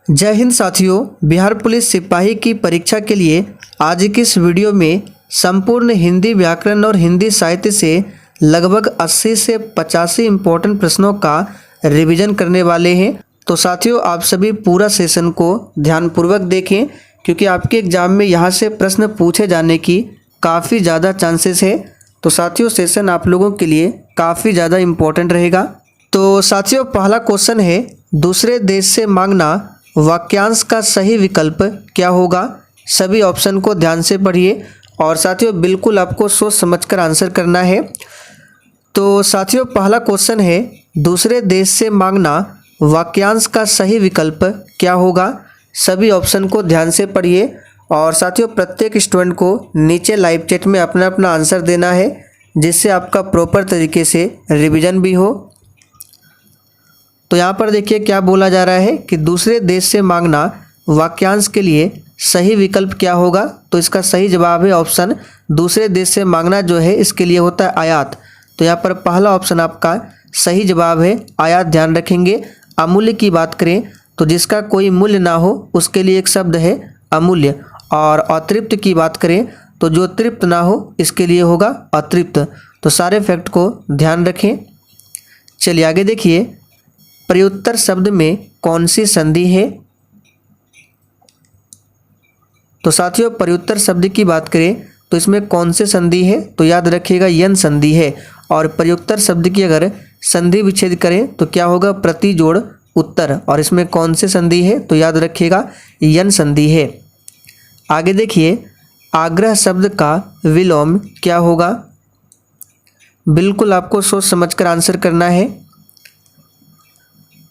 जय हिंद साथियों, बिहार पुलिस सिपाही की परीक्षा के लिए आज की इस वीडियो में संपूर्ण हिंदी व्याकरण और हिंदी साहित्य से लगभग 80 से 85 इम्पोर्टेंट प्रश्नों का रिवीजन करने वाले हैं। तो साथियों, आप सभी पूरा सेशन को ध्यानपूर्वक देखें क्योंकि आपके एग्जाम में यहाँ से प्रश्न पूछे जाने की काफ़ी ज़्यादा चांसेस है। तो साथियों, सेशन आप लोगों के लिए काफ़ी ज़्यादा इम्पोर्टेंट रहेगा। तो साथियों, पहला क्वेश्चन है, दूसरे देश से मांगना वाक्यांश का सही विकल्प क्या होगा। सभी ऑप्शन को ध्यान से पढ़िए और साथियों बिल्कुल आपको सोच समझकर आंसर करना है। तो साथियों, पहला क्वेश्चन है, दूसरे देश से मांगना वाक्यांश का सही विकल्प क्या होगा। सभी ऑप्शन को ध्यान से पढ़िए और साथियों प्रत्येक स्टूडेंट को नीचे लाइव चैट में अपना अपना आंसर देना है जिससे आपका प्रॉपर तरीके से रिवीजन भी हो। तो यहाँ पर देखिए क्या बोला जा रहा है कि दूसरे देश से मांगना वाक्यांश के लिए सही विकल्प क्या होगा। तो इसका सही जवाब है ऑप्शन दूसरे देश से मांगना जो है इसके लिए होता है आयात। तो यहाँ पर पहला ऑप्शन आपका सही जवाब है आयात। ध्यान रखेंगे। अमूल्य की बात करें तो जिसका कोई मूल्य ना हो उसके लिए एक शब्द है अमूल्य, और अतृप्त की बात करें तो जो तृप्त ना हो इसके लिए होगा अतृप्त। तो सारे फैक्ट को ध्यान रखें। चलिए आगे देखिए, प्रत्युत्तर शब्द में कौन सी संधि है। तो साथियों प्रत्युत्तर शब्द की बात करें तो इसमें कौन से संधि है, तो याद रखिएगा यन संधि है। और प्रत्युत्तर शब्द की अगर संधि विच्छेद करें तो क्या होगा, प्रति जोड़ उत्तर, और इसमें कौन से संधि है तो याद रखिएगा यन संधि है। आगे देखिए, आग्रह शब्द का विलोम क्या होगा। बिल्कुल आपको सोच समझकर आंसर करना है।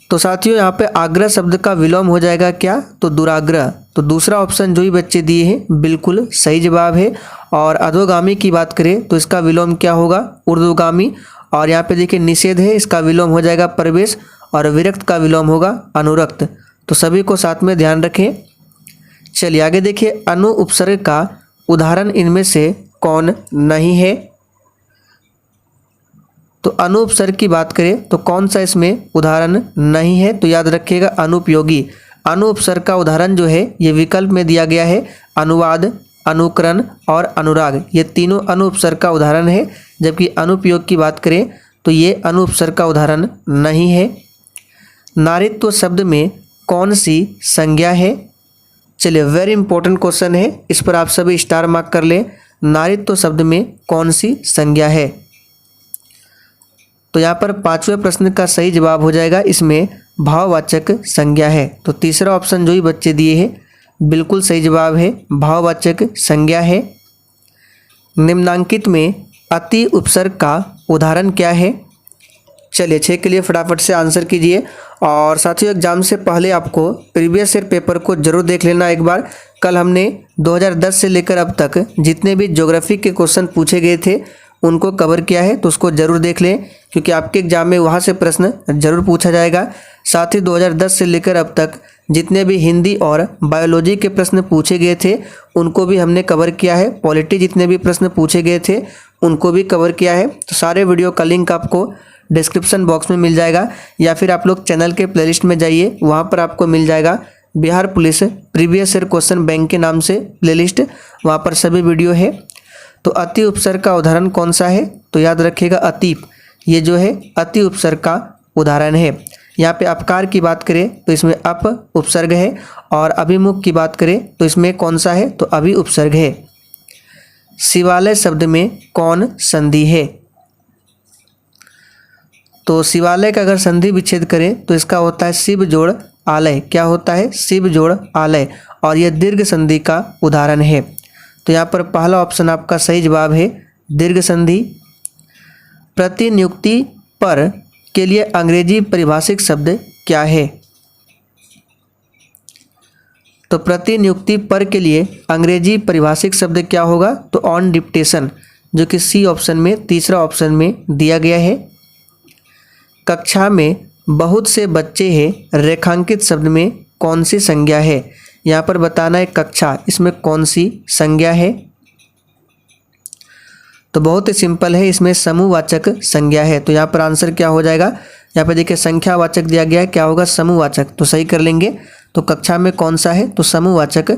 तो साथियों यहाँ पे आग्रह शब्द का विलोम हो जाएगा क्या, तो दुराग्रह। तो दूसरा ऑप्शन जो ही बच्चे दिए हैं बिल्कुल सही जवाब है। और अधोगामी की बात करें तो इसका विलोम क्या होगा, ऊर्ध्वगामी। और यहाँ पे देखिए निषेध है, इसका विलोम हो जाएगा प्रवेश, और विरक्त का विलोम होगा अनुरक्त। तो सभी को साथ में ध्यान रखें। चलिए आगे देखिए, अनु उपसर्ग का उदाहरण इनमें से कौन नहीं है। तो अनुपसर्ग की बात करें तो कौन सा इसमें उदाहरण नहीं है, तो याद रखिएगा अनुपयोगी। अनुपसर्ग का उदाहरण जो है ये विकल्प में दिया गया है, अनुवाद, अनुकरण और अनुराग। ये तीनों अनुपसर्ग का उदाहरण है, जबकि अनुपयोग की बात करें तो ये अनुपसर्ग का उदाहरण नहीं है। नारीत्व शब्द में कौन सी संज्ञा है। चलिए वेरी इंपॉर्टेंट क्वेश्चन है, इस पर आप सभी स्टार मार्क कर लें। नारीत्व शब्द में कौन सी संज्ञा है। तो यहाँ पर पांचवें प्रश्न का सही जवाब हो जाएगा, इसमें भाववाचक संज्ञा है। तो तीसरा ऑप्शन जो ही बच्चे दिए हैं बिल्कुल सही जवाब है, भाववाचक संज्ञा है। निम्नांकित में अति उपसर्ग का उदाहरण क्या है। चलिए 6 के लिए फटाफट से आंसर कीजिए। और साथियों एग्जाम से पहले आपको प्रीवियस ईयर पेपर को जरूर देख लेना एक बार। कल हमने 2010 से लेकर अब तक जितने भी ज्योग्राफी के क्वेश्चन पूछे गए थे उनको कवर किया है, तो उसको जरूर देख लें क्योंकि आपके एग्जाम में वहाँ से प्रश्न जरूर पूछा जाएगा। साथ ही 2010 से लेकर अब तक जितने भी हिंदी और बायोलॉजी के प्रश्न पूछे गए थे उनको भी हमने कवर किया है। पॉलिटी जितने भी प्रश्न पूछे गए थे उनको भी कवर किया है। तो सारे वीडियो का लिंक आपको डिस्क्रिप्शन बॉक्स में मिल जाएगा, या फिर आप लोग चैनल के प्लेलिस्ट में जाइए, वहाँ पर आपको मिल जाएगा Bihar police previous year question bank के नाम से प्लेलिस्ट, वहाँ पर सभी वीडियो है। तो अति उपसर्ग का उदाहरण कौन सा है, तो याद रखिएगा अतीप। ये जो है अति उपसर्ग का उदाहरण है। यहाँ पे अपकार की बात करें तो इसमें अप उपसर्ग है, और अभिमुख की बात करें तो इसमें कौन सा है, तो अभि उपसर्ग है। शिवालय शब्द में कौन संधि है। तो शिवालय का अगर संधि विच्छेद करें तो इसका होता है शिव जोड़ आलय। क्या होता है, शिव जोड़ आलय, और यह दीर्घ संधि का उदाहरण है। तो यहाँ पर पहला ऑप्शन आपका सही जवाब है दीर्घ संधि। प्रतिनियुक्ति पर के लिए अंग्रेजी परिभाषिक शब्द क्या है। तो प्रतिनियुक्ति पर के लिए अंग्रेजी परिभाषिक शब्द क्या होगा, तो ऑन डिप्टेशन, जो कि सी ऑप्शन में तीसरा ऑप्शन में दिया गया है। कक्षा में बहुत से बच्चे हैं, रेखांकित शब्द में कौन सी संज्ञा है। यहाँ पर बताना है कक्षा, इसमें कौन सी संज्ञा है। तो बहुत ही सिंपल है, इसमें समूहवाचक संज्ञा है। तो यहाँ पर आंसर क्या हो जाएगा, यहाँ पर देखिए संख्यावाचक दिया गया है, क्या होगा समूहवाचक, तो सही कर लेंगे। तो कक्षा में कौन सा है, तो समूहवाचक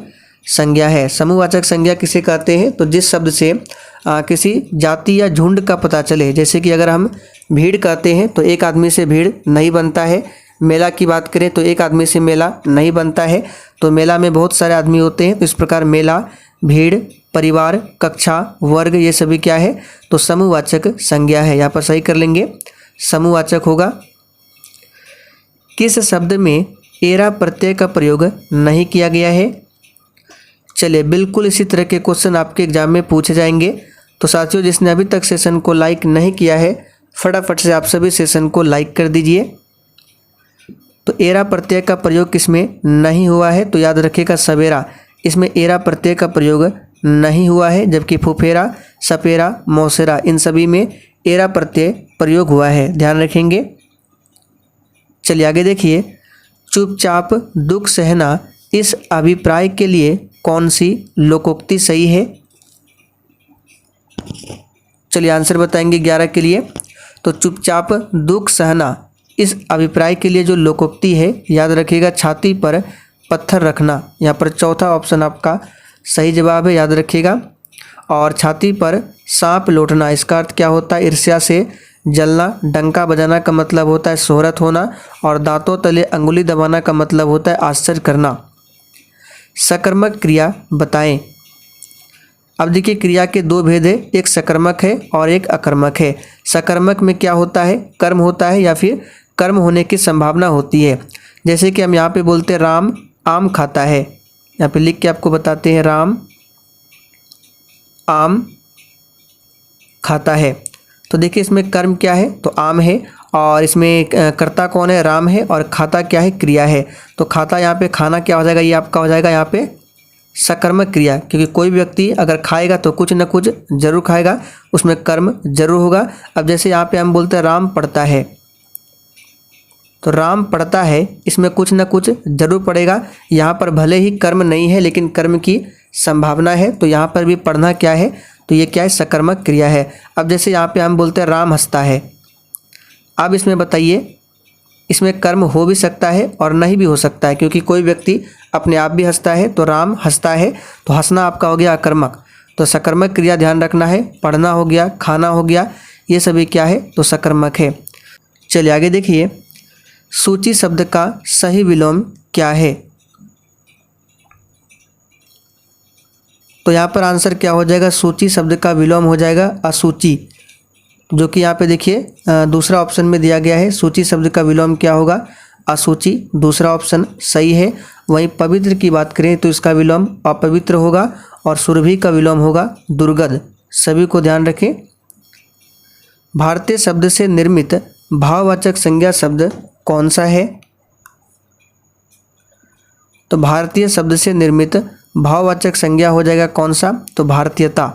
संज्ञा है। समूहवाचक संज्ञा किसे कहते हैं, तो जिस शब्द से किसी जाति या झुंड का पता चले। जैसे कि अगर हम भीड़ कहते हैं तो एक आदमी से भीड़ नहीं बनता है। मेला की बात करें तो एक आदमी से मेला नहीं बनता है, तो मेला में बहुत सारे आदमी होते हैं। तो इस प्रकार मेला, भीड़, परिवार, कक्षा, वर्ग, ये सभी क्या है, तो समूहवाचक संज्ञा है। यहाँ पर सही कर लेंगे, समूहवाचक होगा। किस शब्द में एरा प्रत्यय का प्रयोग नहीं किया गया है। चलिए, बिल्कुल इसी तरह के क्वेश्चन आपके एग्जाम में पूछे जाएंगे। तो साथियों, जिसने अभी तक सेशन को लाइक नहीं किया है, फटाफट से आप सभी सेशन को लाइक कर दीजिए। तो एरा प्रत्यय का प्रयोग किसमें नहीं हुआ है, तो याद रखिएगा सवेरा, इसमें एरा प्रत्यय का प्रयोग नहीं हुआ है। जबकि फुफेरा, सपेरा, मौसेरा, इन सभी में एरा प्रत्यय प्रयोग हुआ है, ध्यान रखेंगे। चलिए आगे देखिए, चुपचाप दुख सहना, इस अभिप्राय के लिए कौन सी लोकोक्ति सही है। चलिए आंसर बताएंगे 11 के लिए। तो चुपचाप दुख सहना, इस अभिप्राय के लिए जो लोकोक्ति है, याद रखिएगा छाती पर पत्थर रखना। यहाँ पर चौथा ऑप्शन आपका सही जवाब है, याद रखिएगा। और छाती पर सांप लौटना, इसका अर्थ क्या होता है, ईर्ष्या से जलना। डंका बजाना का मतलब होता है शोहरत होना। और दांतों तले अंगुली दबाना का मतलब होता है आश्चर्य करना। सकर्मक क्रिया बताएं। अब देखिए, क्रिया के दो भेद है, एक सकर्मक है और एक अकर्मक है। सकर्मक में क्या होता है, कर्म होता है या फिर कर्म होने की संभावना होती है। जैसे कि हम यहाँ पे बोलते हैं राम आम खाता है, यहाँ पे लिख के आपको बताते हैं राम आम खाता है। तो देखिए इसमें कर्म क्या है, तो आम है, और इसमें कर्ता कौन है, राम है, और खाता क्या है, क्रिया है। तो खाता यहाँ पे खाना क्या हो जाएगा, ये आपका हो जाएगा यहाँ पे सकर्मक क्रिया, क्योंकि कोई भी व्यक्ति अगर खाएगा तो कुछ न कुछ जरूर खाएगा, उसमें कर्म जरूर होगा। अब जैसे यहाँ पे हम बोलते हैं राम पढ़ता है, तो राम पढ़ता है, इसमें कुछ न कुछ जरूर पड़ेगा। यहाँ पर भले ही कर्म नहीं है लेकिन कर्म की संभावना है, तो यहाँ पर भी पढ़ना क्या है, तो ये क्या है, सकर्मक क्रिया है। अब जैसे यहाँ पे हम बोलते हैं राम हंसता है, अब इसमें बताइए, इसमें कर्म हो भी सकता है और नहीं भी हो सकता है, क्योंकि कोई व्यक्ति अपने आप भी हंसता है, तो राम हंसता है, तो हंसना आपका हो गया अकर्मक। तो सकर्मक क्रिया ध्यान रखना है, पढ़ना हो गया, खाना हो गया, ये सभी क्या है, तो सकर्मक है। चलिए आगे देखिए, सूची शब्द का सही विलोम क्या है। तो यहाँ पर आंसर क्या हो जाएगा, सूची शब्द का विलोम हो जाएगा असूची, जो कि यहाँ पे देखिए दूसरा ऑप्शन में दिया गया है। सूची शब्द का विलोम क्या होगा, असूची, दूसरा ऑप्शन सही है। वहीं पवित्र की बात करें तो इसका विलोम अपवित्र होगा, और सुरभि का विलोम होगा दुर्गंध। सभी को ध्यान रखें। भारतीय शब्द से निर्मित भाववाचक संज्ञा शब्द कौन सा है। तो भारतीय शब्द से निर्मित भाववाचक संज्ञा हो जाएगा कौन सा, तो भारतीयता।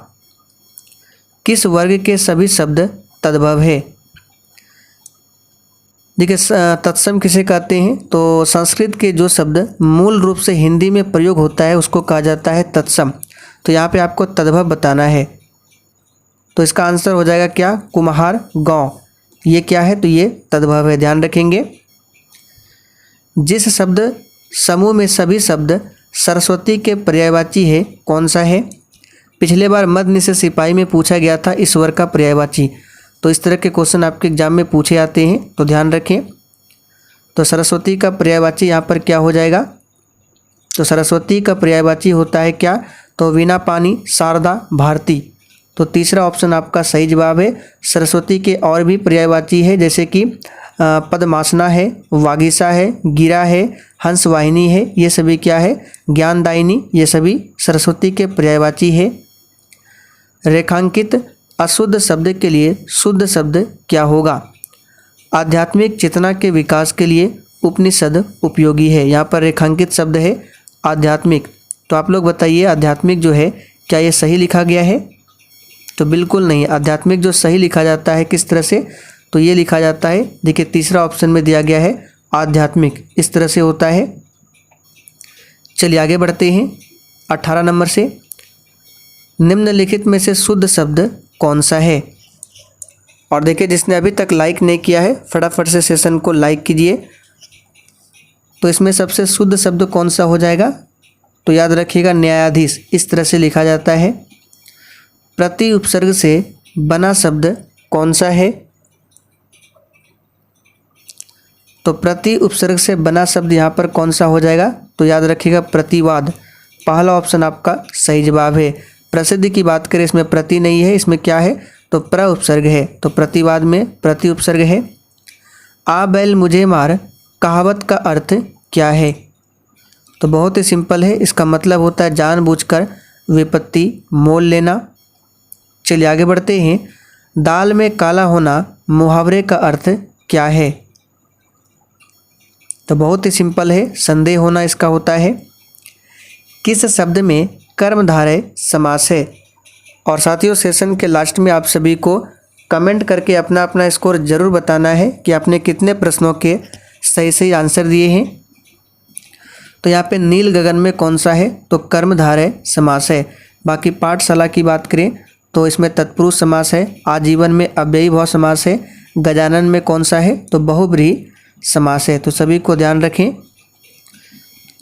किस वर्ग के सभी शब्द तद्भव है। देखिए तत्सम किसे कहते हैं, तो संस्कृत के जो शब्द मूल रूप से हिंदी में प्रयोग होता है उसको कहा जाता है तत्सम। तो यहाँ पे आपको तद्भव बताना है, तो इसका आंसर हो जाएगा क्या, कुम्हार गांव, ये क्या है, तो ये तद्भव है, ध्यान रखेंगे। जिस शब्द समूह में सभी शब्द सरस्वती के पर्यायवाची है कौन सा है। पिछले बार मध्य निषेध सिपाही में पूछा गया था इस वर्ग का पर्यायवाची, तो इस तरह के क्वेश्चन आपके एग्जाम में पूछे जाते हैं, तो ध्यान रखें। तो सरस्वती का पर्यायवाची यहाँ पर क्या हो जाएगा, तो सरस्वती का पर्यायवाची होता है क्या, तो वीणा पानी, शारदा, भारती। तो तीसरा ऑप्शन आपका सही जवाब है। सरस्वती के और भी पर्यायवाची है, जैसे कि पद्मासना है, वागीसा है, गिरा है, हंसवाहिनी है, ये सभी क्या है, ज्ञानदायिनी, ये सभी सरस्वती के पर्यायवाची है। रेखांकित अशुद्ध शब्द के लिए शुद्ध शब्द क्या होगा। आध्यात्मिक चेतना के विकास के लिए उपनिषद उपयोगी है। यहाँ पर रेखांकित शब्द है आध्यात्मिक, तो आप लोग बताइए आध्यात्मिक जो है क्या ये सही लिखा गया है, तो बिल्कुल नहीं। आध्यात्मिक जो सही लिखा जाता है किस तरह से, तो ये लिखा जाता है, देखिए तीसरा ऑप्शन में दिया गया है आध्यात्मिक, इस तरह से होता है। चलिए आगे बढ़ते हैं 18 नंबर से, निम्नलिखित में से शुद्ध शब्द कौन सा है। और देखिए जिसने अभी तक लाइक नहीं किया है फटाफट से सेशन को लाइक कीजिए। तो इसमें सबसे शुद्ध शब्द कौन सा हो जाएगा? तो याद रखिएगा न्यायाधीश, इस तरह से लिखा जाता है। प्रति उपसर्ग से बना शब्द कौन सा है? तो प्रति उपसर्ग से बना शब्द यहाँ पर कौन सा हो जाएगा? तो याद रखिएगा प्रतिवाद, पहला ऑप्शन आपका सही जवाब है। प्रसिद्ध की बात करें, इसमें प्रति नहीं है, इसमें क्या है? तो प्र उपसर्ग है, तो प्रतिवाद में प्रति उपसर्ग है। आ बैल मुझे मार कहावत का अर्थ क्या है? तो बहुत ही सिंपल है, इसका मतलब होता है जानबूझकर विपत्ति मोल लेना। चलिए आगे बढ़ते हैं। दाल में काला होना मुहावरे का अर्थ क्या है? तो बहुत ही सिंपल है, संदेह होना इसका होता है। किस शब्द में कर्मधारय समास है? और साथियों सेशन के लास्ट में आप सभी को कमेंट करके अपना अपना स्कोर जरूर बताना है कि आपने कितने प्रश्नों के सही सही आंसर दिए हैं। तो यहाँ पे नील गगन में कौन सा है? तो कर्मधारय समास है। बाकी पाठशाला की बात करें तो इसमें तत्पुरुष समास है। आजीवन में अव्ययी भाव समास है। गजानन में कौन सा है? तो बहुब्रीहि समास है। तो सभी को ध्यान रखें।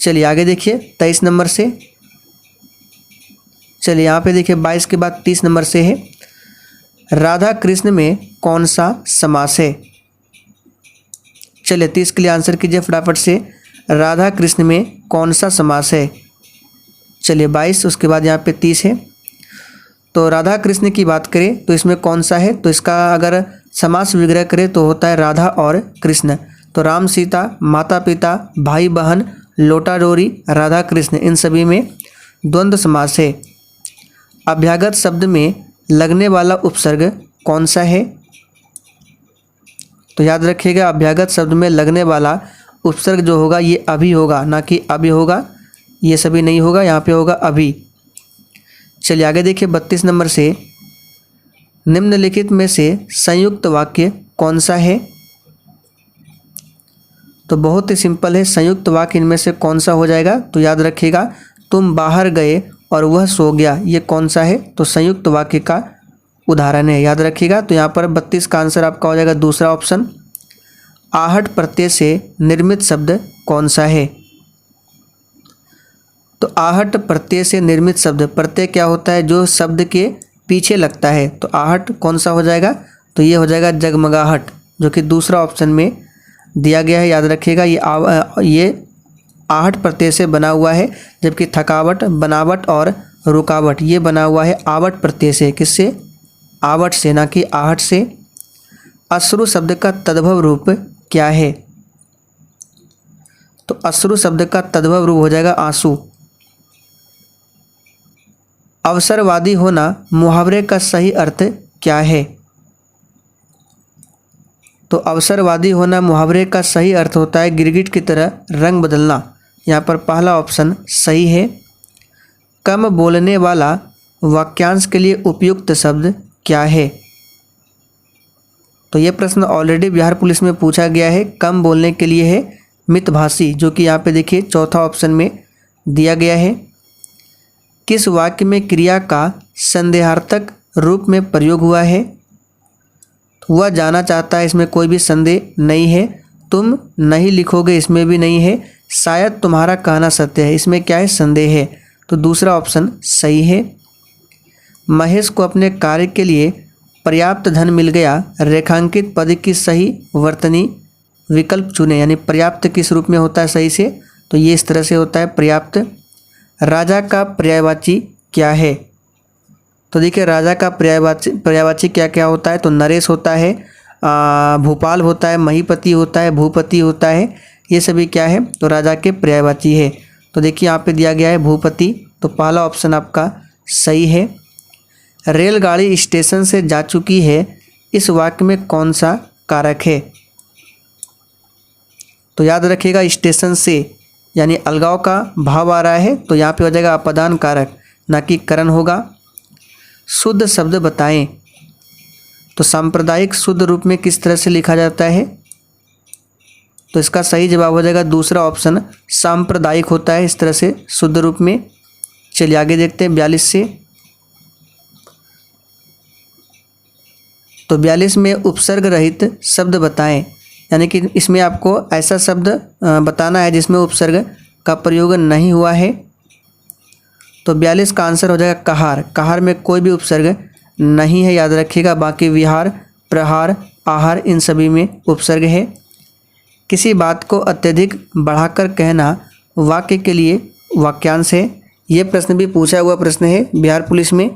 चलिए आगे देखिए 23 नंबर से। चलिए यहाँ पे देखिए 22 के बाद 30 नंबर से है। राधा कृष्ण में कौन सा समास है? चलिए 30 के लिए आंसर कीजिए फटाफट से। राधा कृष्ण में कौन सा समास है? चलिए 22, उसके बाद यहाँ पे 30 है। तो राधा कृष्ण की बात करें तो इसमें कौन सा है? तो इसका अगर समास विग्रह करें तो होता है राधा और कृष्ण। तो राम सीता, माता पिता, भाई बहन, लोटा डोरी, राधा कृष्ण, इन सभी में द्वंद्व समास है। अभ्यागत शब्द में लगने वाला उपसर्ग कौन सा है? तो याद रखिएगा अभ्यागत शब्द में लगने वाला उपसर्ग जो होगा ये अभी होगा, ना कि अभी होगा। ये सभी नहीं होगा, यहाँ पे होगा अभी। चलिए आगे देखिए 32 नंबर से। निम्नलिखित में से संयुक्त वाक्य कौन सा है? तो बहुत ही सिंपल है, संयुक्त वाक्य इनमें से कौन सा हो जाएगा? तो याद रखिएगा तुम बाहर गए और वह सो गया, ये कौन सा है? तो संयुक्त वाक्य का उदाहरण है, याद रखिएगा। तो यहाँ पर 32 का आंसर आपका हो जाएगा दूसरा ऑप्शन। आहट प्रत्यय से निर्मित शब्द कौन सा है? तो आहट प्रत्यय से निर्मित शब्द, प्रत्यय क्या होता है? जो शब्द के पीछे लगता है। तो आहट कौन सा हो जाएगा? तो ये हो जाएगा जगमगाहट, जो कि दूसरा ऑप्शन में दिया गया है। याद रखिएगा ये आहट प्रत्यय से बना हुआ है, जबकि थकावट, बनावट और रुकावट ये बना हुआ है आवट प्रत्यय से। किससे? आवट से, ना कि आहट से। अश्रु शब्द का तद्भव रूप क्या है? तो अश्रु शब्द का तद्भव रूप हो जाएगा आंसू। अवसरवादी होना मुहावरे का सही अर्थ क्या है? तो अवसरवादी होना मुहावरे का सही अर्थ होता है गिरगिट की तरह रंग बदलना। यहाँ पर पहला ऑप्शन सही है। कम बोलने वाला वाक्यांश के लिए उपयुक्त शब्द क्या है? तो ये प्रश्न ऑलरेडी बिहार पुलिस में पूछा गया है। कम बोलने के लिए है मितभाषी, जो कि यहाँ पे देखिए चौथा ऑप्शन में दिया गया है। किस वाक्य में क्रिया का संदेहार्थक रूप में प्रयोग हुआ है? वह जाना चाहता है, इसमें कोई भी संदेह नहीं है। तुम नहीं लिखोगे, इसमें भी नहीं है। शायद तुम्हारा कहना सत्य है, इसमें क्या है? संदेह है। तो दूसरा ऑप्शन सही है। महेश को अपने कार्य के लिए पर्याप्त धन मिल गया, रेखांकित पद की सही वर्तनी विकल्प चुने। यानी पर्याप्त किस रूप में होता है सही से? तो ये इस तरह से होता है पर्याप्त। राजा का पर्यायवाची क्या है? तो देखिए राजा का पर्यायवाची क्या क्या होता है? तो नरेश होता है, भूपाल होता है, महीपति होता है, भूपति होता है। ये सभी क्या है? तो राजा के पर्यायवाची है। तो देखिए यहाँ पे दिया गया है भूपति, तो पहला ऑप्शन आपका सही है। रेलगाड़ी स्टेशन से जा चुकी है, इस वाक्य में कौन सा कारक है? तो याद रखिएगा स्टेशन से यानी अलगाव का भाव आ रहा है, तो यहाँ पे हो जाएगा अपदान कारक, ना कि करण होगा। शुद्ध शब्द बताएं। तो सांप्रदायिक शुद्ध रूप में किस तरह से लिखा जाता है? तो इसका सही जवाब हो जाएगा दूसरा ऑप्शन, सांप्रदायिक होता है इस तरह से शुद्ध रूप में। चलिए आगे देखते हैं 42 से। तो 42 में उपसर्ग रहित शब्द बताएं। यानी कि इसमें आपको ऐसा शब्द बताना है जिसमें उपसर्ग का प्रयोग नहीं हुआ है। तो 42 का आंसर हो जाएगा कहार। कहार में कोई भी उपसर्ग नहीं है, याद रखिएगा। बाकी विहार, प्रहार, आहार इन सभी में उपसर्ग है। किसी बात को अत्यधिक बढ़ाकर कहना वाक्य के लिए वाक्यांश है। ये प्रश्न भी पूछा हुआ प्रश्न है बिहार पुलिस में।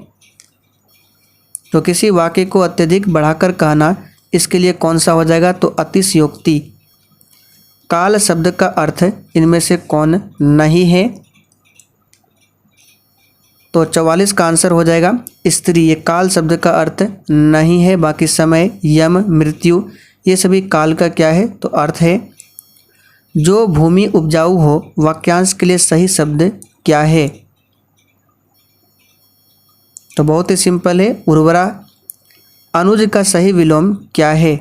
तो किसी वाक्य को अत्यधिक बढ़ाकर कहना, इसके लिए कौन सा हो जाएगा? तो अतिशयोक्ति। काल शब्द का अर्थ इनमें से कौन नहीं है? तो 44 का आंसर हो जाएगा स्त्री। ये काल शब्द का अर्थ नहीं है। बाकी समय, यम, मृत्यु ये सभी काल का क्या है? तो अर्थ है। जो भूमि उपजाऊ हो, वाक्यांश के लिए सही शब्द क्या है? तो बहुत ही सिंपल है, उर्वरा। अनुज का सही विलोम क्या है?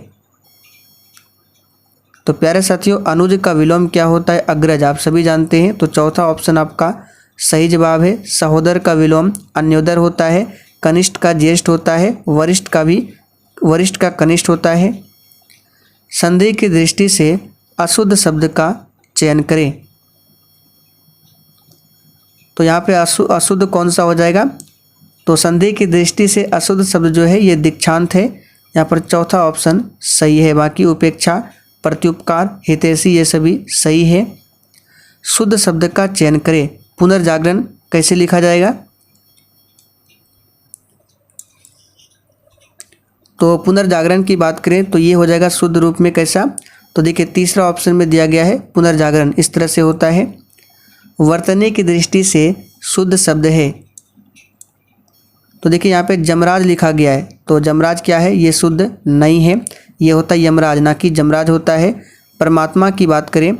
तो प्यारे साथियों, अनुज का विलोम क्या होता है? अग्रज। आप सभी जानते हैं। तो चौथा ऑप्शन आपका सही जवाब है। सहोदर का विलोम अन्योदर होता है। कनिष्ठ का ज्येष्ठ होता है। वरिष्ठ का कनिष्ठ होता है। संधि की दृष्टि से अशुद्ध शब्द का चयन करें। तो यहाँ पे अशुद्ध कौन सा हो जाएगा? तो संधि की दृष्टि से अशुद्ध शब्द जो है ये दीक्षांत है। यहाँ पर चौथा ऑप्शन सही है। बाकी उपेक्षा, प्रत्युपकार, हितैषी ये सभी सही है। शुद्ध शब्द का चयन करें। पुनर्जागरण कैसे लिखा जाएगा? तो पुनर्जागरण की बात करें तो ये हो जाएगा शुद्ध रूप में कैसा? तो देखिए तीसरा ऑप्शन में दिया गया है पुनर्जागरण, इस तरह से होता है। वर्तने की दृष्टि से शुद्ध शब्द है। तो देखिए यहाँ पे जमराज लिखा गया है। तो जमराज क्या है? ये शुद्ध नहीं है। ये होता है यमराज, ना कि जमराज होता है। परमात्मा की बात करें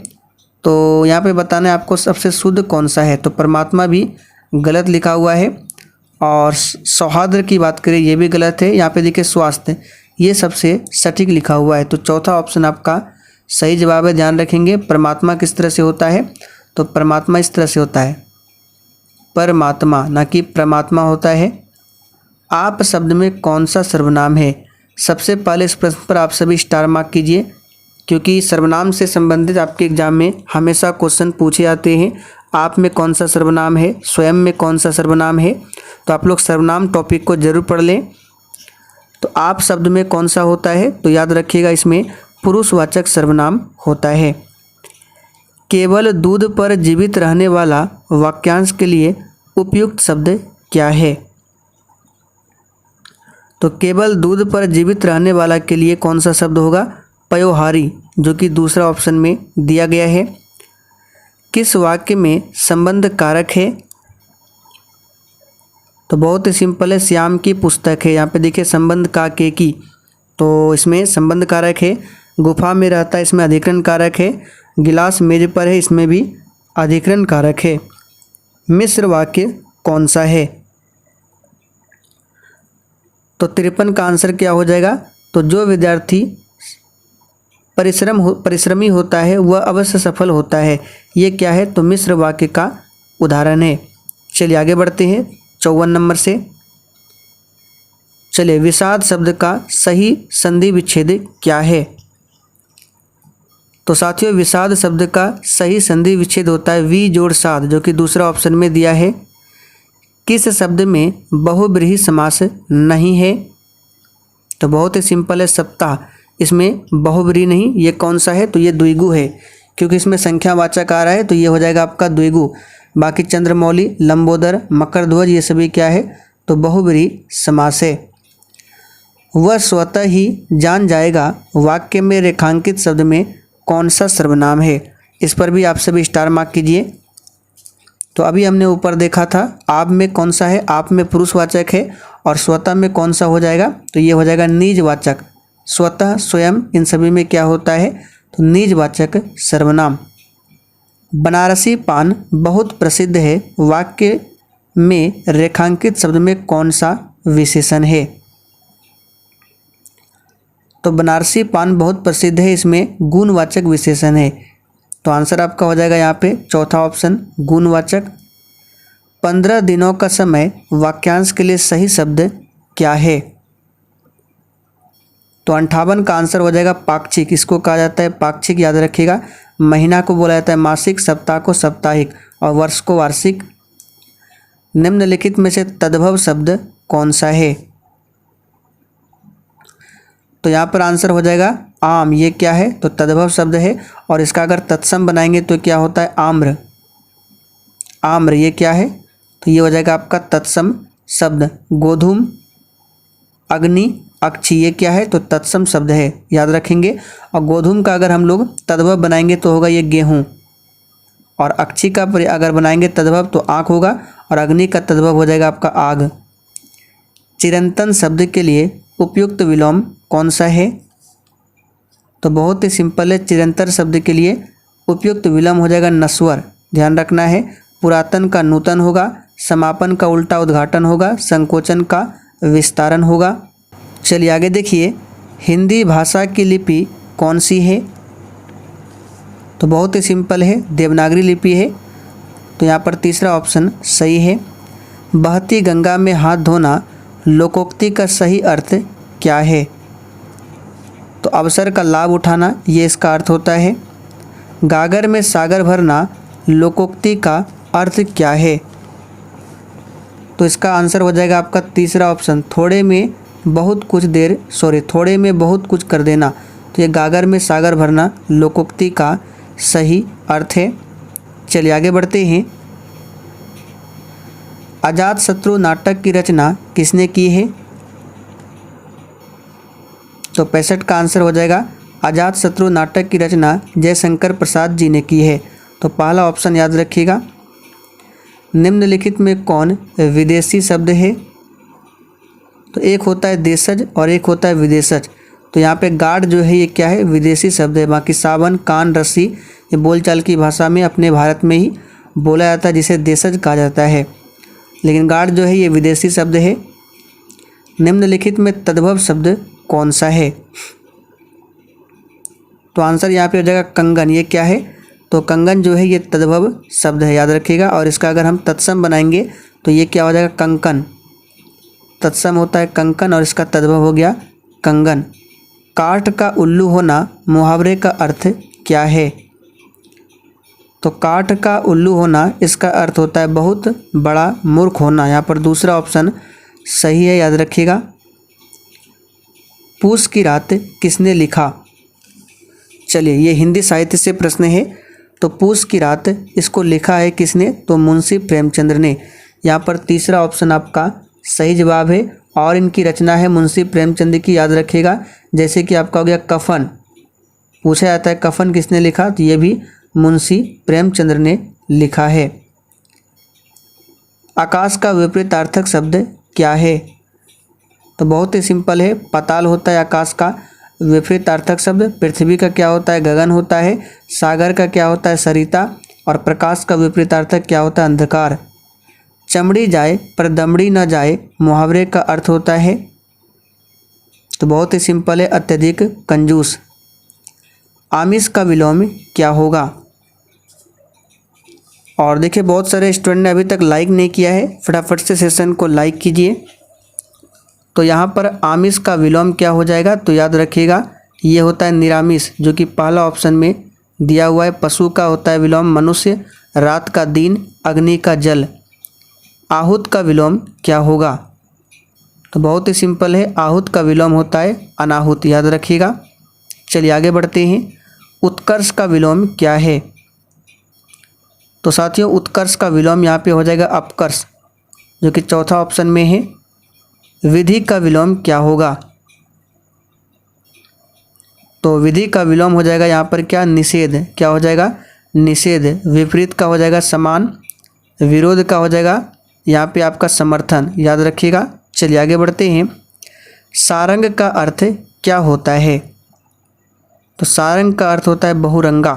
तो यहाँ पे बताना है आपको सबसे शुद्ध कौन सा है। तो परमात्मा भी गलत लिखा हुआ है। और सौहार्द की बात करें ये भी गलत है। यहाँ पे देखिए स्वास्थ्य, ये सबसे सटीक लिखा हुआ है। तो चौथा ऑप्शन आपका सही जवाब है। ध्यान रखेंगे परमात्मा किस तरह से होता है। तो परमात्मा इस तरह से होता है, परमात्मा, ना कि परमात्मा होता है। आप शब्द में कौन सा सर्वनाम है? सबसे पहले इस प्रश्न पर आप सभी स्टार मार्क कीजिए, क्योंकि सर्वनाम से संबंधित आपके एग्जाम में हमेशा क्वेश्चन पूछे जाते हैं। आप में कौन सा सर्वनाम है, स्वयं में कौन सा सर्वनाम है। तो आप लोग सर्वनाम टॉपिक को जरूर पढ़ लें। तो आप शब्द में कौन सा होता है? तो याद रखिएगा इसमें पुरुषवाचक सर्वनाम होता है। केवल दूध पर जीवित रहने वाला वाक्यांश के लिए उपयुक्त शब्द क्या है? तो केवल दूध पर जीवित रहने वाला के लिए कौन सा शब्द होगा? पयोहारी, जो कि दूसरा ऑप्शन में दिया गया है। किस वाक्य में संबंध कारक है? तो बहुत ही सिंपल है, श्याम की पुस्तक है। यहाँ पे देखिए संबंध का के की, तो इसमें संबंध कारक है। गुफा में रहता है, इसमें अधिकरण कारक है। गिलास मेज पर है, इसमें भी अधिकरण कारक है। मिश्र वाक्य कौन सा है? तो 53 का आंसर क्या हो जाएगा? तो जो विद्यार्थी परिश्रमी होता है वह अवश्य सफल होता है। ये क्या है? तो मिश्र वाक्य का उदाहरण है। चलिए आगे बढ़ते हैं 54 नंबर से। चलिए, विषाद शब्द का सही संधि विच्छेद क्या है? तो साथियों, विषाद शब्द का सही संधि विच्छेद होता है वी जोड़ साध, जो कि दूसरा ऑप्शन में दिया है। किस शब्द में बहुब्रीहि समास नहीं है? तो बहुत ही सिंपल है, सप्ताह। इसमें बहुब्रीहि नहीं। ये कौन सा है? तो ये द्विगु है, क्योंकि इसमें संख्यावाचक आ रहा है। तो ये हो जाएगा आपका द्विगु। बाकी चंद्रमौली, लंबोदर, मकरध्वज ये सभी क्या है? तो बहुब्रीहि समास है। वह स्वतः ही जान जाएगा वाक्य में रेखांकित शब्द में कौन सा सर्वनाम है? इस पर भी आप सभी स्टार मार्क कीजिए। तो अभी हमने ऊपर देखा था आप में कौन सा है, आप में पुरुषवाचक है। और स्वतः में कौन सा हो जाएगा? तो ये हो जाएगा निजवाचक। स्वतः, स्वयं इन सभी में क्या होता है? तो निजवाचक सर्वनाम। बनारसी पान बहुत प्रसिद्ध है, वाक्य में रेखांकित शब्द में कौन सा विशेषण है? तो बनारसी पान बहुत प्रसिद्ध है, इसमें गुणवाचक विशेषण है। तो आंसर आपका हो जाएगा यहाँ पे चौथा ऑप्शन, गुणवाचक। 15 दिनों का समय वाक्यांश के लिए सही शब्द क्या है? तो 58 का आंसर हो जाएगा पाक्षिक। इसको कहा जाता है पाक्षिक, याद रखिएगा। महीना को बोला जाता है मासिक, सप्ताह को साप्ताहिक और वर्ष को वार्षिक। निम्नलिखित में से तद्भव शब्द कौन सा है? तो यहाँ पर आंसर हो जाएगा आम। ये क्या है? तो तद्भव शब्द है। और इसका अगर तत्सम बनाएंगे तो क्या होता है? आम्र। आम्र ये क्या है? तो ये हो जाएगा आपका तत्सम शब्द। गोधूम, अग्नि, अक्षी ये क्या है? तो तत्सम शब्द है, याद रखेंगे। और गोधूम का अगर हम लोग तद्भव बनाएंगे तो होगा ये गेहूँ। और अक्षी का अगर बनाएंगे तद्भव तो आँख होगा। और अग्नि का तद्भव हो जाएगा आपका आग। चिरंतन शब्द के लिए उपयुक्त विलोम कौन सा है? तो बहुत ही सिंपल है। चिरंतर शब्द के लिए उपयुक्त विलोम हो जाएगा नश्वर। ध्यान रखना है। पुरातन का नूतन होगा, समापन का उल्टा उद्घाटन होगा, संकोचन का विस्तारन होगा। चलिए आगे देखिए, हिंदी भाषा की लिपि कौन सी है? तो बहुत ही सिंपल है, देवनागरी लिपि है। तो यहाँ पर तीसरा ऑप्शन सही है। बहती गंगा में हाथ धोना लोकोक्ति का सही अर्थ क्या है? तो अवसर का लाभ उठाना ये इसका अर्थ होता है। गागर में सागर भरना लोकोक्ति का अर्थ क्या है? तो इसका आंसर हो जाएगा आपका तीसरा ऑप्शन, थोड़े में बहुत कुछ कर देना। तो ये गागर में सागर भरना लोकोक्ति का सही अर्थ है। चलिए आगे बढ़ते हैं। अजातशत्रु नाटक की रचना किसने की है? तो 65 का आंसर हो जाएगा अजातशत्रु नाटक की रचना जयशंकर प्रसाद जी ने की है। तो पहला ऑप्शन याद रखिएगा। निम्नलिखित में कौन विदेशी शब्द है? तो एक होता है देशज और एक होता है विदेशज। तो यहाँ पे गार्ड जो है ये क्या है? विदेशी शब्द है। बाकी सावन, कान, रस्सी ये बोलचाल की भाषा में अपने भारत में ही बोला जाता है, जिसे देशज कहा जाता है। लेकिन गार्ड जो है ये विदेशी शब्द है। निम्नलिखित में तद्भव शब्द कौन सा है? तो आंसर यहाँ पे हो जाएगा कंगन। ये क्या है? तो कंगन जो है ये तद्भव शब्द है, याद रखिएगा। और इसका अगर हम तत्सम बनाएंगे तो ये क्या हो जाएगा? कंकन। तत्सम होता है कंकन और इसका तद्भव हो गया कंगन। काठ का उल्लू होना मुहावरे का अर्थ क्या है? तो काठ का उल्लू होना इसका अर्थ होता है बहुत बड़ा मूर्ख होना। यहाँ पर दूसरा ऑप्शन सही है, याद रखिएगा। पूस की रात किसने लिखा? चलिए ये हिंदी साहित्य से प्रश्न है। तो पूस की रात इसको लिखा है किसने? तो मुंशी प्रेमचंद्र ने। यहाँ पर तीसरा ऑप्शन आपका सही जवाब है। और इनकी रचना है मुंशी प्रेमचंद की, याद रखिएगा। जैसे कि आपका हो गया कफन, पूछा जाता है कफन किसने लिखा? तो ये भी मुंशी प्रेमचंद्र ने लिखा है। आकाश का विपरीतार्थक शब्द क्या है? तो बहुत ही सिंपल है, पाताल होता है आकाश का विपरीतार्थक शब्द। पृथ्वी का क्या होता है? गगन होता है। सागर का क्या होता है? सरिता। और प्रकाश का विपरीतार्थक क्या होता है? अंधकार। चमड़ी जाए पर दमड़ी न जाए मुहावरे का अर्थ होता है? तो बहुत ही सिंपल है, अत्यधिक कंजूस। आमिष का विलोम क्या होगा? और देखिए बहुत सारे स्टूडेंट ने अभी तक लाइक नहीं किया है, फटाफट से सेशन को लाइक कीजिए। तो यहाँ पर आमिष का विलोम क्या हो जाएगा? तो याद रखिएगा ये होता है निरामिष, जो कि पहला ऑप्शन में दिया हुआ है। पशु का होता है विलोम मनुष्य, रात का दिन, अग्नि का जल। आहूत का विलोम क्या होगा? तो बहुत ही सिंपल है, आहूत का विलोम होता है अनाहुत, याद रखिएगा। चलिए आगे बढ़ते हैं। उत्कर्ष का विलोम क्या है? तो साथियों उत्कर्ष का विलोम यहाँ पे हो जाएगा अपकर्ष, जो कि चौथा ऑप्शन में है। विधि का विलोम क्या होगा? तो विधि का विलोम हो जाएगा यहाँ पर क्या? निषेध। क्या हो जाएगा? निषेध। विपरीत का हो जाएगा समान। विरोध का हो जाएगा यहाँ पे आपका समर्थन, याद रखिएगा। चलिए आगे बढ़ते हैं। सारंग का अर्थ क्या होता है? तो सारंग का अर्थ होता है बहुरंगा।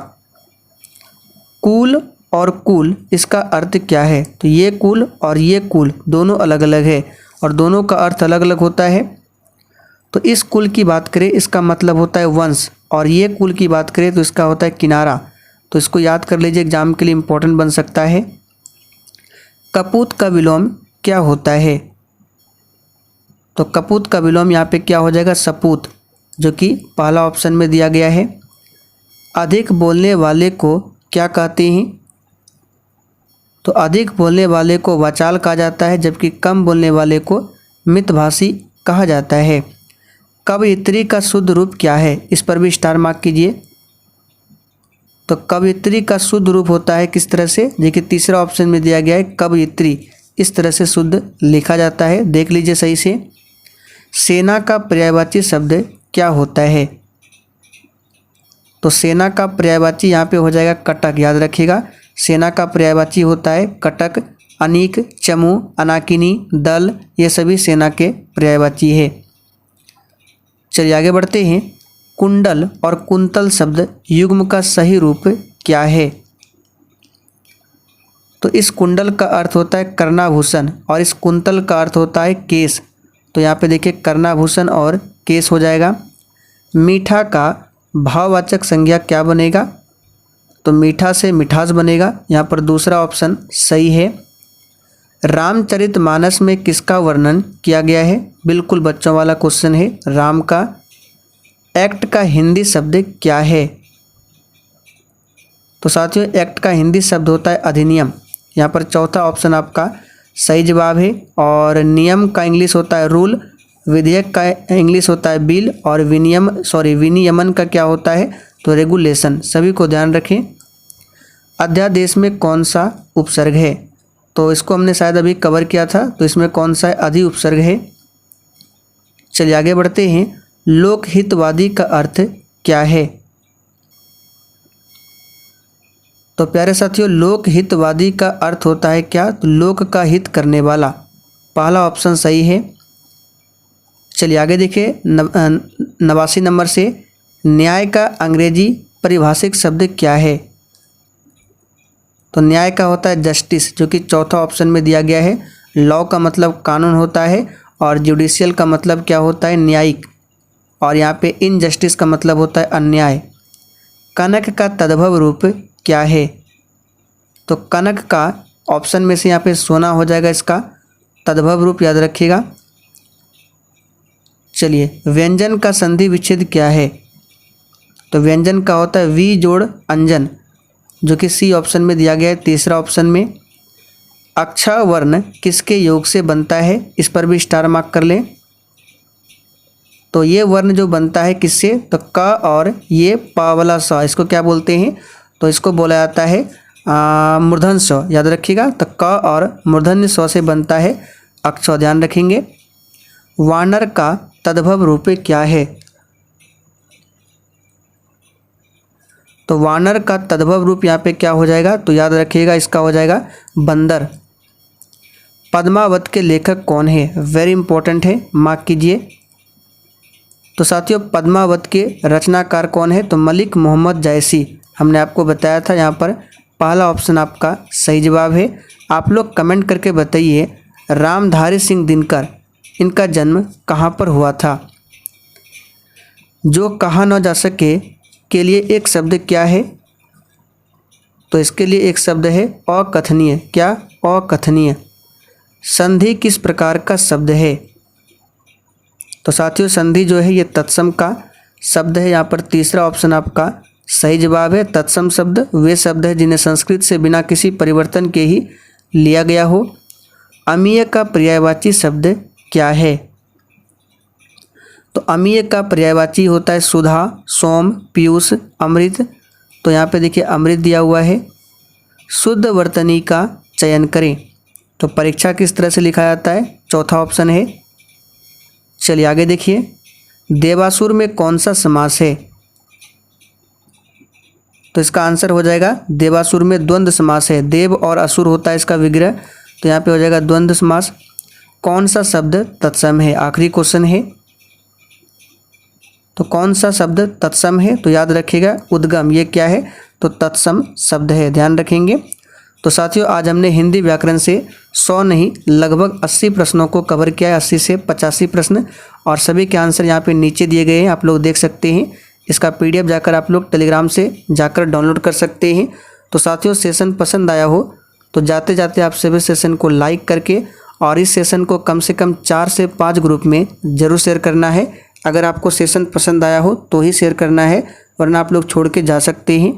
कुल और कुल इसका अर्थ क्या है? तो ये कुल और ये कुल दोनों अलग अलग है और दोनों का अर्थ अलग अलग होता है। तो इस कुल की बात करें इसका मतलब होता है वंश, और ये कुल की बात करें तो इसका होता है किनारा। तो इसको याद कर लीजिए, एग्जाम के लिए इम्पोर्टेंट बन सकता है। कपूत का विलोम क्या होता है? तो कपूत का विलोम यहाँ पे क्या हो जाएगा? सपूत। जो कि पहला ऑप्शन में दिया गया है। अधिक बोलने वाले को क्या कहते हैं? तो अधिक बोलने वाले को वाचाल कहा जाता है, जबकि कम बोलने वाले को मितभाषी कहा जाता है। कवयित्री का शुद्ध रूप क्या है? इस पर भी स्टार मार्क कीजिए। तो कवयित्री का शुद्ध रूप होता है किस तरह से? देखिए तीसरा ऑप्शन में दिया गया है कवयित्री, इस तरह से शुद्ध लिखा जाता है, देख लीजिए सही से। सेना का पर्यायवाची शब्द क्या होता है? तो सेना का पर्यायवाची यहाँ पे हो जाएगा कटक, याद रखिएगा। सेना का पर्यायवाची होता है कटक, अनीक, चमू, अनाकिनी, दल, ये सभी सेना के पर्यायवाची है। चलिए आगे बढ़ते हैं। कुंडल और कुंतल शब्द युग्म का सही रूप क्या है? तो इस कुंडल का अर्थ होता है कर्णाभूषण और इस कुंतल का अर्थ होता है केस। तो यहाँ पे देखिए कर्णाभूषण और केस हो जाएगा। मीठा का भाववाचक संज्ञा क्या बनेगा? तो मीठा से मिठास बनेगा, यहाँ पर दूसरा ऑप्शन सही है। रामचरितमानस में किसका वर्णन किया गया है? बिल्कुल बच्चों वाला क्वेश्चन है, राम का। एक्ट का हिंदी शब्द क्या है? तो साथियों एक्ट का हिंदी शब्द होता है अधिनियम, यहाँ पर चौथा ऑप्शन आपका सही जवाब है। और नियम का इंग्लिश होता है रूल, विधेयक का इंग्लिश होता है बिल, और विनियमन का क्या होता है? तो रेगुलेशन। सभी को ध्यान रखें। अध्यादेश में कौन सा उपसर्ग है? तो इसको हमने शायद अभी कवर किया था, तो इसमें कौन सा अधि उपसर्ग है? चलिए आगे बढ़ते हैं। लोकहितवादी का अर्थ क्या है? तो प्यारे साथियों लोकहितवादी का अर्थ होता है क्या? तो लोक का हित करने वाला, पहला ऑप्शन सही है। चलिए आगे देखिए 89 नंबर से। न्याय का अंग्रेजी परिभाषिक शब्द क्या है? तो न्याय का होता है जस्टिस, जो कि चौथा ऑप्शन में दिया गया है। लॉ का मतलब कानून होता है और जुडिशियल का मतलब क्या होता है? न्यायिक, और यहाँ पे इनजस्टिस का मतलब होता है अन्याय। कनक का तद्भव रूप क्या है? तो कनक का ऑप्शन में से यहाँ पे सोना हो जाएगा इसका तद्भव रूप, याद रखिएगा। चलिए व्यंजन का संधि विच्छेद क्या है? तो व्यंजन का होता है वी जोड़ अंजन, जो कि सी ऑप्शन में दिया गया है, तीसरा ऑप्शन में। अक्षर वर्ण किसके योग से बनता है? इस पर भी स्टार मार्क कर लें। तो ये वर्ण जो बनता है किससे? तो क और ये प वाला स, इसको क्या बोलते हैं? तो इसको बोला जाता है मूर्धन्य स, याद रखिएगा। तो क और मूर्धन्य स से बनता है अक्षर, ध्यान रखेंगे। वानर का तद्भव रूप क्या है? तो वानर का तद्भव रूप यहाँ पे क्या हो जाएगा? तो याद रखिएगा इसका हो जाएगा बंदर। पद्मावत के लेखक कौन है? वेरी इंपॉर्टेंट है, मार्क कीजिए। तो साथियों पद्मावत के रचनाकार कौन है? तो मलिक मोहम्मद जायसी, हमने आपको बताया था। यहाँ पर पहला ऑप्शन आपका सही जवाब है। आप लोग कमेंट करके बताइए रामधारी सिंह दिनकर, इनका जन्म कहाँ पर हुआ था? जो कहा न जा सके के लिए एक शब्द क्या है? तो इसके लिए एक शब्द है अकथनीय। क्या? अकथनीय। संधि किस प्रकार का शब्द है? तो साथियों संधि जो है ये तत्सम का शब्द है, यहाँ पर तीसरा ऑप्शन आपका सही जवाब है। तत्सम शब्द वे शब्द है जिन्हें संस्कृत से बिना किसी परिवर्तन के ही लिया गया हो। अमीय का पर्यायवाची शब्द क्या है? तो अमीय का पर्यायवाची होता है सुधा, सोम, पीयूष, अमृत। तो यहाँ पे देखिए अमृत दिया हुआ है। शुद्ध वर्तनी का चयन करें। तो परीक्षा किस तरह से लिखा जाता है? चौथा ऑप्शन है। चलिए आगे देखिए। देवासुर में कौन सा समास है? तो इसका आंसर हो जाएगा देवासुर में द्वंद्व समास है। देव और असुर होता है इसका विग्रह, तो यहाँ पे हो जाएगा द्वंद्व समास। कौन सा शब्द तत्सम है? आखिरी क्वेश्चन है। तो कौन सा शब्द तत्सम है? तो याद रखिएगा उद्गम, ये क्या है? तो तत्सम शब्द है, ध्यान रखेंगे। तो साथियों आज हमने हिंदी व्याकरण से 100 नहीं लगभग 80 प्रश्नों को कवर किया है, 80 से 85 प्रश्न, और सभी के आंसर यहाँ पे नीचे दिए गए हैं, आप लोग देख सकते हैं। इसका PDF जाकर आप लोग टेलीग्राम से जाकर डाउनलोड कर सकते हैं। तो साथियों सेशन पसंद आया हो तो जाते जाते आप सभी सेशन को लाइक करके और इस सेशन को कम से कम 4 से 5 ग्रुप में ज़रूर शेयर करना है। अगर आपको सेशन पसंद आया हो तो ही शेयर करना है, वरना आप लोग छोड़ के जा सकते हैं।